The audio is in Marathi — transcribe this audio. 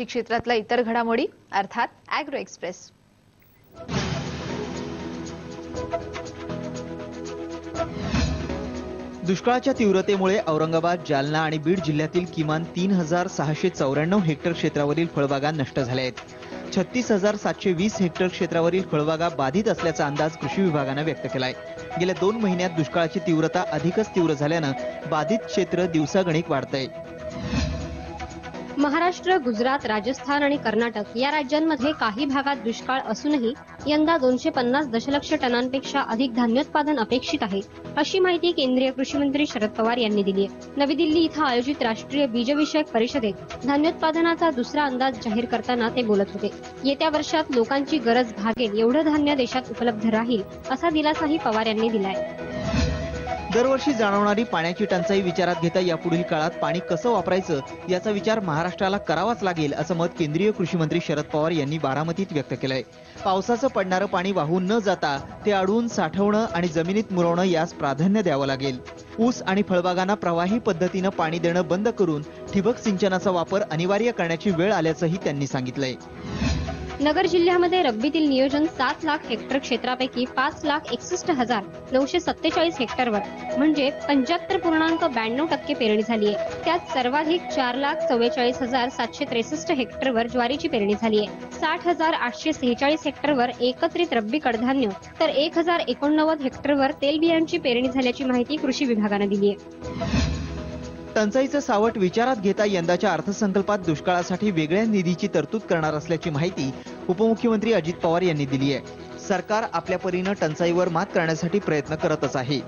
कृषी क्षेत्रातल्या इतर घडामोडी अर्थात ॲग्रो एक्सप्रेस। दुष्काळाच्या तीव्रतेमुळे औरंगाबाद, जालना आणि बीड जिल्ह्यातील किमान 3694 हेक्टर क्षेत्रावरील फळबागा नष्ट झाल्या आहेत। 36720 हेक्टर क्षेत्रावरील फळबागा बाधित असल्याचा अंदाज कृषी विभागाने व्यक्त केलाय। गेल्या 2 महिन्यात दुष्काळाची तीव्रता अधिकच तीव्र झाल्याने बाधित क्षेत्र दिवसागणिक वाढतंय। महाराष्ट्र, गुजरात, राजस्थान आणि कर्नाटक या राज्यांमध्ये काही भागात दुष्काळ असूनही यंदा 250 दशलक्ष टनांपेक्षा अधिक धान्योत्पादन अपेक्षित आहे, अशी माहिती केंद्रीय कृषी मंत्री शरद पवार यांनी दिली आहे। नवी दिल्ली इथं आयोजित राष्ट्रीय बीजविषयक परिषदेत धान्योत्पादनाचा दुसरा अंदाज जाहीर करताना ते बोलत होते। येत्या वर्षात लोकांची गरज भागेल एवढं धान्य देशात उपलब्ध राहील असा दिलासाही पवार यांनी दिलाय। दरवर्षी जाणवणारी पाण्याची टंचाई विचारात घेता यापुढील काळात पाणी कसं वापरायचं याचा विचार महाराष्ट्राला करावाच लागेल असं मत केंद्रीय कृषी मंत्री शरद पवार यांनी बारामतीत व्यक्त केलंय। पावसाचं पडणारं पाणी वाहून न जाता ते अडवून साठवणं आणि जमिनीत मुरवणं यास प्राधान्य द्यावं लागेल। ऊस आणि फळबागांना प्रवाही पद्धतीनं पाणी देणं बंद करून ठिबक सिंचनाचा वापर अनिवार्य करण्याची वेळ आल्याचंही त्यांनी सांगितलंय। नगर जिल्ह्यामध्ये रब्बीतील नियोजन 7 लाख हेक्टर क्षेत्रापैकी 5,61,947 हेक्टरवर म्हणजे 75.92% पेरणी झाली आहे। त्यात सर्वाधिक 4,44,763 हेक्टरवर ज्वारीची पेरणी झाली आहे। 60,846 हेक्टरवर एकत्रित रब्बी कडधान्य तर 1,089 हेक्टरवर तेलबियांची पेरणी झाल्याची माहिती कृषी विभागाने दिली आहे। टंचाईचं सावट विचारात घेता यंदाच्या अर्थसंकल्पात दुष्काळासाठी वेगळ्या निधीची तरतूद करणार असल्याची माहिती उपमुख्यमंत्री अजित पवार यांनी दिली आहे। सरकार आपल्या परीनं टंचाईवर मात करण्यासाठी प्रयत्न करतच आहे।